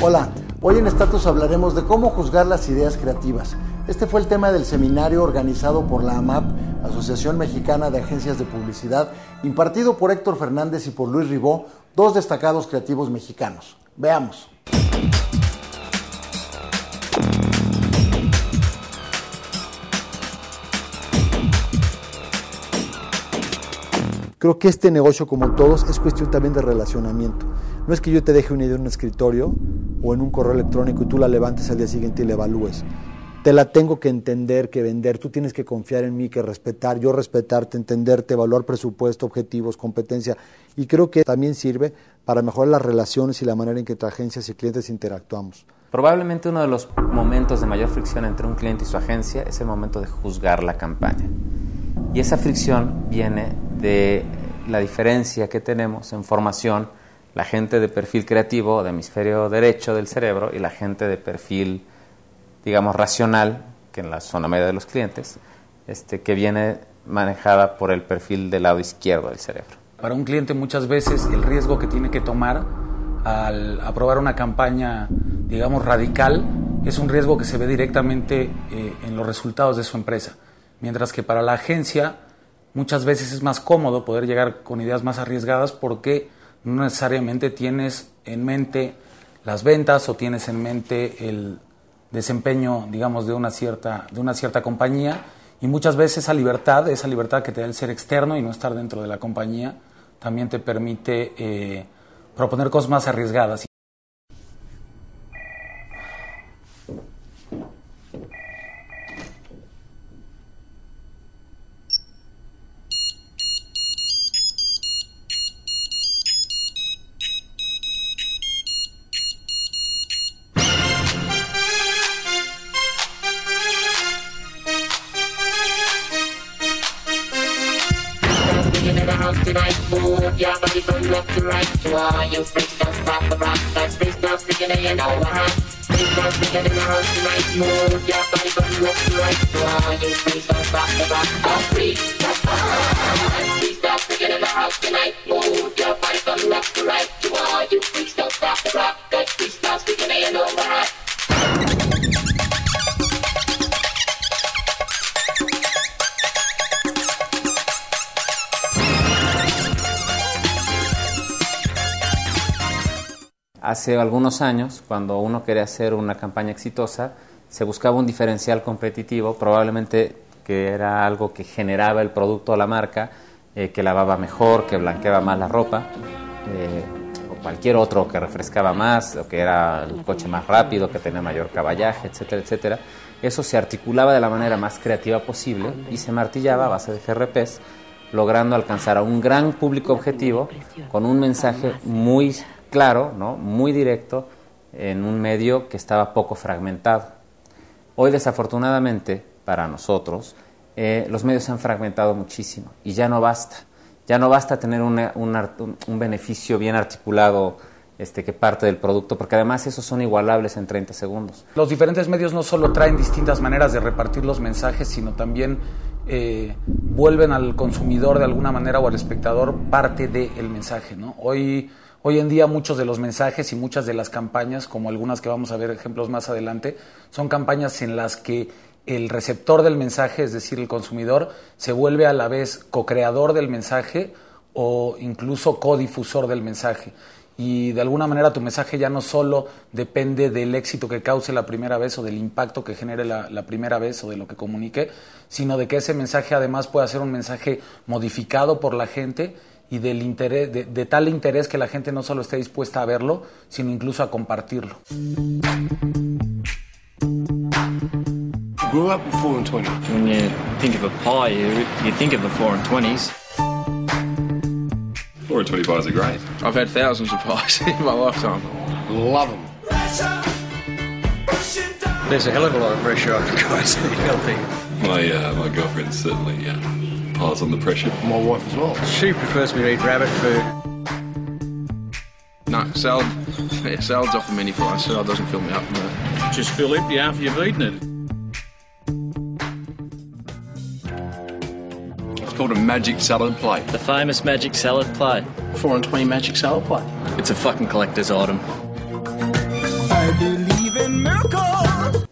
Hola, hoy en Status hablaremos de cómo juzgar las ideas creativas. Este fue el tema del seminario organizado por la AMAP, Asociación Mexicana de Agencias de Publicidad, impartido por Héctor Fernández y por Luis Ribó, dos destacados creativos mexicanos. Veamos. Creo que este negocio, como todos, es cuestión también de relacionamiento. No es que yo te deje una idea en un escritorio o en un correo electrónico y tú la levantes al día siguiente y la evalúes. Te la tengo que entender, que vender, tú tienes que confiar en mí, que respetar, yo respetarte, entenderte, evaluar presupuesto, objetivos, competencia. Y creo que también sirve para mejorar las relaciones y la manera en que entre agencias y clientes interactuamos. Probablemente uno de los momentos de mayor fricción entre un cliente y su agencia es el momento de juzgar la campaña. Y esa fricción viene de la diferencia que tenemos en formación, la gente de perfil creativo, de hemisferio derecho del cerebro, y la gente de perfil, digamos, racional, que en la zona media de los clientes, que viene manejada por el perfil del lado izquierdo del cerebro. Para un cliente muchas veces el riesgo que tiene que tomar al aprobar una campaña, digamos, radical, es un riesgo que se ve directamente en los resultados de su empresa. Mientras que para la agencia muchas veces es más cómodo poder llegar con ideas más arriesgadas porque no necesariamente tienes en mente las ventas o tienes en mente el desempeño, digamos, de una cierta compañía, y muchas veces esa libertad que te da el ser externo y no estar dentro de la compañía, también te permite proponer cosas más arriesgadas. Tonight, move your body from left to right. To all you freaks, don't stop the rock. That's freaks, don't stick it in over hot. Freaks, don't stick it in the house tonight. Move your body from left to right. To all you freaks, don't stop the rock. Oh, freaks, that's freaks, don't stick it in the house tonight. Move your body from left to right. To all you freaks, don't stop the rock. That's freaks, don't stick it in over hot. Hace algunos años, cuando uno quería hacer una campaña exitosa, se buscaba un diferencial competitivo, probablemente que era algo que generaba el producto o la marca, que lavaba mejor, que blanqueaba más la ropa, o cualquier otro que refrescaba más, o que era el coche más rápido, que tenía mayor caballaje, etcétera, etcétera. Eso se articulaba de la manera más creativa posible y se martillaba a base de GRPs, logrando alcanzar a un gran público objetivo con un mensaje muy claro, ¿no? Muy directo, en un medio que estaba poco fragmentado. Hoy, desafortunadamente, para nosotros, los medios se han fragmentado muchísimo y ya no basta. Ya no basta tener un beneficio bien articulado que parte del producto, porque además esos son igualables en 30 segundos. Los diferentes medios no solo traen distintas maneras de repartir los mensajes, sino también vuelven al consumidor de alguna manera o al espectador parte del mensaje, ¿no? Hoy en día muchos de los mensajes y muchas de las campañas, como algunas que vamos a ver ejemplos más adelante, son campañas en las que el receptor del mensaje, es decir, el consumidor, se vuelve a la vez co-creador del mensaje o incluso codifusor del mensaje. Y de alguna manera tu mensaje ya no solo depende del éxito que cause la primera vez o del impacto que genere la primera vez o de lo que comunique, sino de que ese mensaje además pueda ser un mensaje modificado por la gente y del interés, de tal interés que la gente no solo esté dispuesta a verlo, sino incluso a compartirlo. Grew up with 4 and 20. When you think of a pie, you think of the 4 and 20s. 4 and 20 pies are great. I've had thousands of pies in my lifetime. Love them. There's a hell of a lot of pressure on guys to be healthy. My girlfriend certainly piles on the pressure. My wife as well. She prefers me to eat rabbit food. No, salad. Yeah, salad's off the menu price. Salad doesn't fill me up. No. Just feel empty after you've eaten it. It's called a magic salad plate. The famous magic salad plate. 4 and 20 magic salad plate. It's a fucking collector's item. Hey,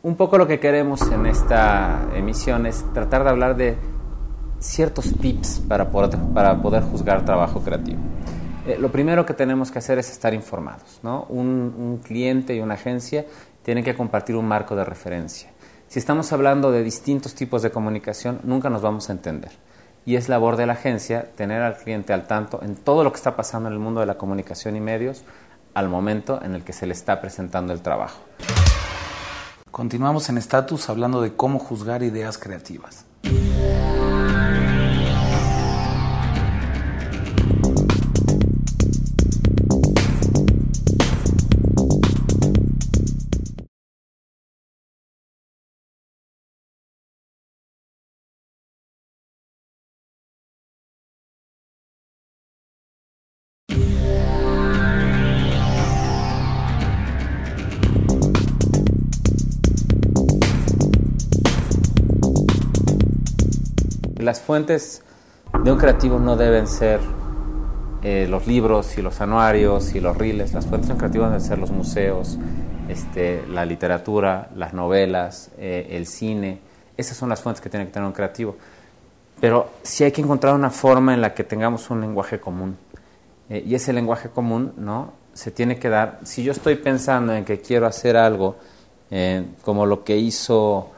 Un poco lo que queremos en esta emisión es tratar de hablar de ciertos tips para poder juzgar trabajo creativo. Lo primero que tenemos que hacer es estar informados, ¿no? Un cliente y una agencia tienen que compartir un marco de referencia. Si estamos hablando de distintos tipos de comunicación, nunca nos vamos a entender. Y es labor de la agencia tener al cliente al tanto en todo lo que está pasando en el mundo de la comunicación y medios al momento en el que se le está presentando el trabajo. Continuamos en Status hablando de cómo juzgar ideas creativas. Las fuentes de un creativo no deben ser los libros y los anuarios y los reels. Las fuentes de un creativo deben ser los museos, la literatura, las novelas, el cine. Esas son las fuentes que tiene que tener un creativo. Pero sí hay que encontrar una forma en la que tengamos un lenguaje común. Y ese lenguaje común, ¿no?, se tiene que dar. Si yo estoy pensando en que quiero hacer algo como lo que hizo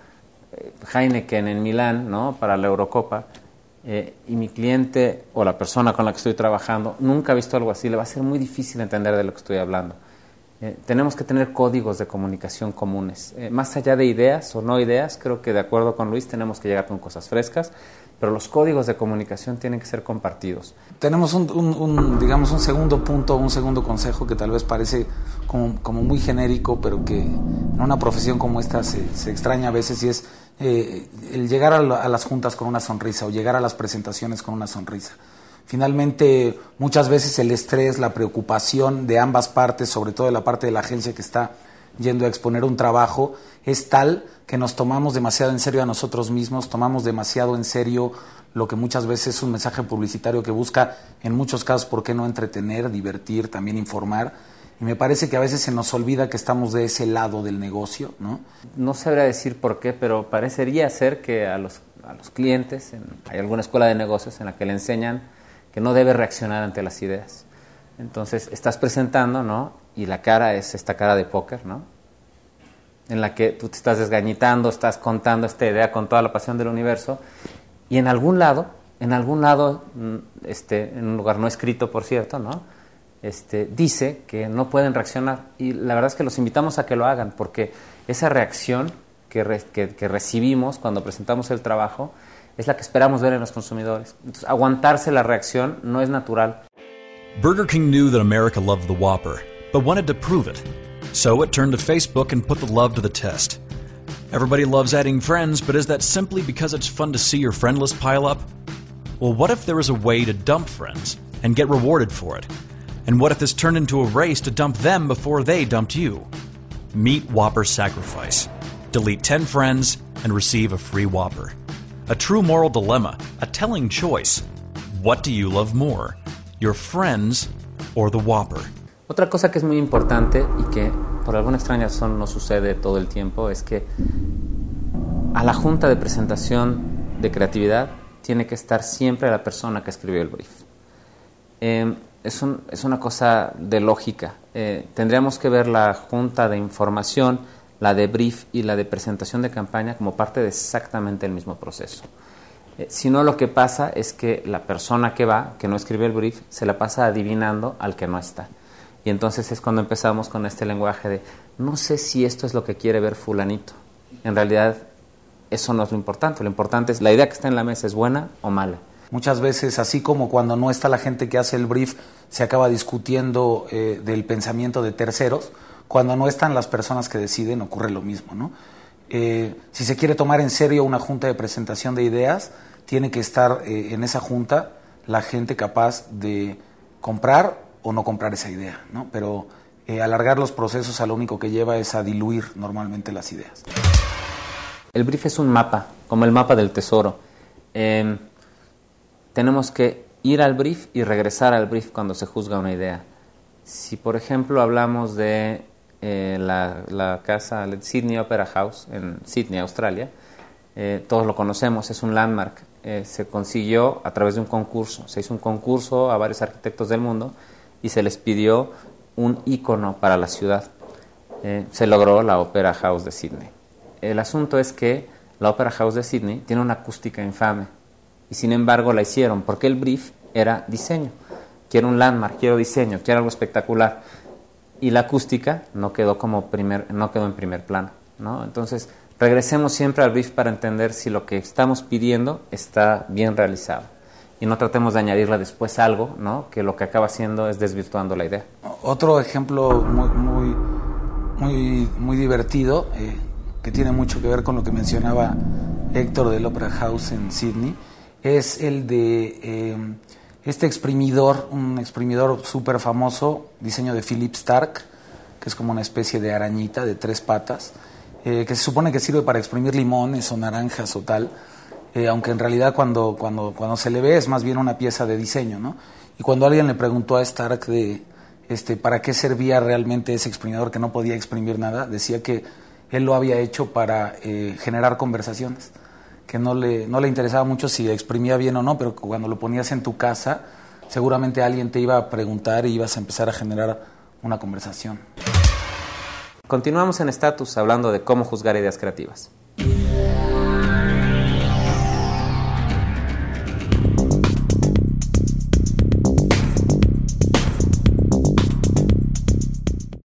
Heineken en Milán, ¿no?, para la Eurocopa, y mi cliente o la persona con la que estoy trabajando nunca ha visto algo así, le va a ser muy difícil entender de lo que estoy hablando. Tenemos que tener códigos de comunicación comunes. Más allá de ideas o no ideas, creo que de acuerdo con Luis tenemos que llegar con cosas frescas, pero los códigos de comunicación tienen que ser compartidos. Tenemos digamos un segundo punto, un segundo consejo que tal vez parece como muy genérico, pero que en una profesión como esta se extraña a veces, y es el llegar a las juntas con una sonrisa o llegar a las presentaciones con una sonrisa. Finalmente, muchas veces el estrés, la preocupación de ambas partes, sobre todo de la parte de la agencia que está yendo a exponer un trabajo, es tal que nos tomamos demasiado en serio a nosotros mismos, tomamos demasiado en serio lo que muchas veces es un mensaje publicitario que busca, en muchos casos, ¿por qué no entretener, divertir, también informar? Y me parece que a veces se nos olvida que estamos de ese lado del negocio, ¿no? No sabría decir por qué, pero parecería ser que a los clientes, hay alguna escuela de negocios en la que le enseñan que no debe reaccionar ante las ideas. Entonces, estás presentando, ¿no?, y la cara es esta cara de póker, ¿no?, en la que tú te estás desgañitando, estás contando esta idea con toda la pasión del universo, y en algún lado, en un lugar no escrito, por cierto, ¿no?, dice que no pueden reaccionar, y la verdad es que los invitamos a que lo hagan, porque esa reacción que recibimos cuando presentamos el trabajo es la que esperamos ver en los consumidores. Entonces, aguantarse la reacción no es natural. Burger King knew that America loved the Whopper, but wanted to prove it. So it turned to Facebook and put the love to the test. Everybody loves adding friends, but is that simply because it's fun to see your friend list pile up? Well, what if there was a way to dump friends and get rewarded for it? And what if this turned into a race to dump them before they dumped you? Meet Whopper Sacrifice. Delete 10 friends and receive a free Whopper. A true moral dilemma, a telling choice. What do you love more, your friends or the Whopper? Otra cosa que es muy importante y que por alguna extraña razón no sucede todo el tiempo es que a la junta de presentación de creatividad tiene que estar siempre la persona que escribió el brief. Es una cosa de lógica. Tendríamos que ver la junta de información, la de brief y la de presentación de campaña como parte de exactamente el mismo proceso. Si no, lo que pasa es que la persona que no escribe el brief, se la pasa adivinando al que no está. Y entonces es cuando empezamos con este lenguaje de no sé si esto es lo que quiere ver fulanito. En realidad, eso no es lo importante es la idea que está en la mesa, ¿es buena o mala? Muchas veces, así como cuando no está la gente que hace el brief, se acaba discutiendo del pensamiento de terceros, cuando no están las personas que deciden ocurre lo mismo, ¿no? Si se quiere tomar en serio una junta de presentación de ideas, tiene que estar en esa junta la gente capaz de comprar o no comprar esa idea, ¿no? Pero alargar los procesos a lo único que lleva es a diluir normalmente las ideas. El brief es un mapa, como el mapa del tesoro. Tenemos que ir al brief y regresar al brief cuando se juzga una idea. Si, por ejemplo, hablamos de la casa, el Sydney Opera House en Sydney, Australia. Todos lo conocemos, es un landmark. Se consiguió a través de un concurso. Se hizo un concurso a varios arquitectos del mundo y se les pidió un ícono para la ciudad. Se logró la Opera House de Sydney. El asunto es que la Opera House de Sydney tiene una acústica infame y sin embargo la hicieron porque el brief era diseño. Quiero un landmark, quiero diseño, quiero algo espectacular. Y la acústica no quedó en primer plano, ¿no? Entonces, regresemos siempre al brief para entender si lo que estamos pidiendo está bien realizado. Y no tratemos de añadirle después algo, ¿no? Que lo que acaba haciendo es desvirtuando la idea. Otro ejemplo muy divertido, que tiene mucho que ver con lo que mencionaba Héctor del Opera House en Sydney, es el de este exprimidor, un exprimidor súper famoso, diseño de Philip Stark, que es como una especie de arañita de 3 patas, que se supone que sirve para exprimir limones o naranjas o tal, aunque en realidad cuando se le ve es más bien una pieza de diseño, ¿no? Y cuando alguien le preguntó a Stark para qué servía realmente ese exprimidor que no podía exprimir nada, decía que él lo había hecho para generar conversaciones, que no le interesaba mucho si exprimía bien o no, pero cuando lo ponías en tu casa, seguramente alguien te iba a preguntar y ibas a empezar a generar una conversación. Continuamos en Status hablando de cómo juzgar ideas creativas.